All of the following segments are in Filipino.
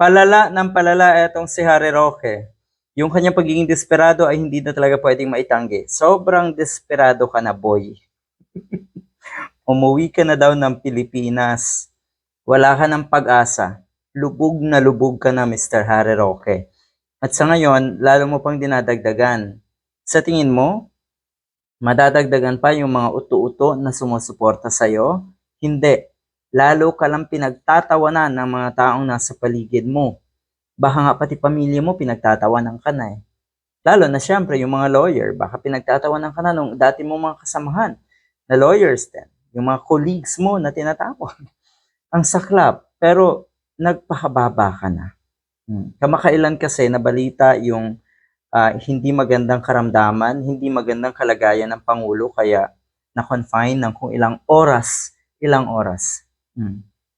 Palala ng palala etong si Harry Roque. Yung kanyang pagiging desperado ay hindi na talaga pwedeng maitanggi. Sobrang desperado ka na, boy. Umuwi ka na daw ng Pilipinas. Wala ka ng pag-asa. Lubog na lubog ka na, Mr. Harry Roque. At sa ngayon, lalo mo pang dinadagdagan. Sa tingin mo, madadagdagan pa yung mga uto-uto na sumusuporta sa'yo? Hindi. Lalo ka lang pinagtatawanan ng mga taong nasa paligid mo. Baka nga pati pamilya mo pinagtatawanan ka na eh. Lalo na siyempre yung mga lawyer, baka pinagtatawanan ka na nung dati mo mga kasamahan na lawyers din. Yung mga colleagues mo na tinatawag. Ang saklap, pero nagpakababa ka na. Kamakailan kasi nabalita yung hindi magandang karamdaman, hindi magandang kalagayan ng Pangulo, kaya na-confine ng kung ilang oras.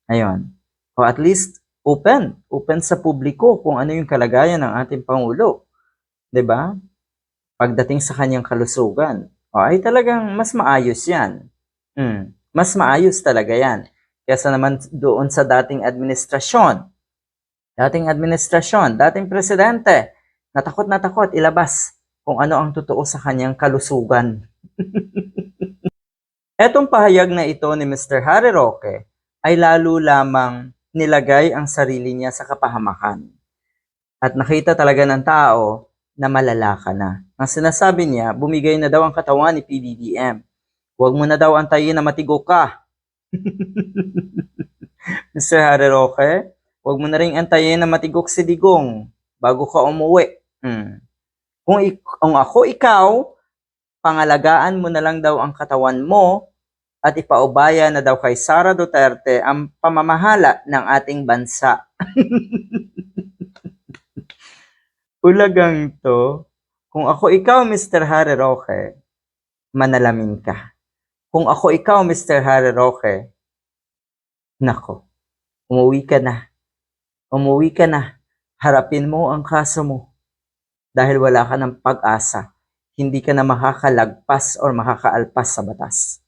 Ayun. O at least, open sa publiko kung ano yung kalagayan ng ating Pangulo. 'Di ba? Pagdating sa kanyang kalusugan. O ay talagang mas maayos yan. Mas maayos talaga yan. Kesa naman doon sa dating administrasyon. Dating presidente, na takot ilabas kung ano ang totoo sa kanyang kalusugan. Etong pahayag na ito ni Mr. Harry Roque ay lalo lamang nilagay ang sarili niya sa kapahamakan. At nakita talaga ng tao na malala ka na. Ang sinasabi niya, bumigay na daw ang katawan ni PBBM. Huwag mo na daw antayin na matigo ka. Mr. Harry Roque, huwag mo na rin antayin na matigok si Digong bago ka umuwi. Kung ako ikaw, pangalagaan mo na lang daw ang katawan mo at ipaubaya na daw kay Sara Duterte ang pamamahala ng ating bansa. Ulagang to. Kung ako ikaw, Mr. Harry Roque, manalamin ka. Kung ako ikaw, Mr. Harry Roque, nako, umuwi ka na. Harapin mo ang kaso mo. Dahil wala ka ng pag-asa. Hindi ka na makakalagpas or makakaalpas sa batas.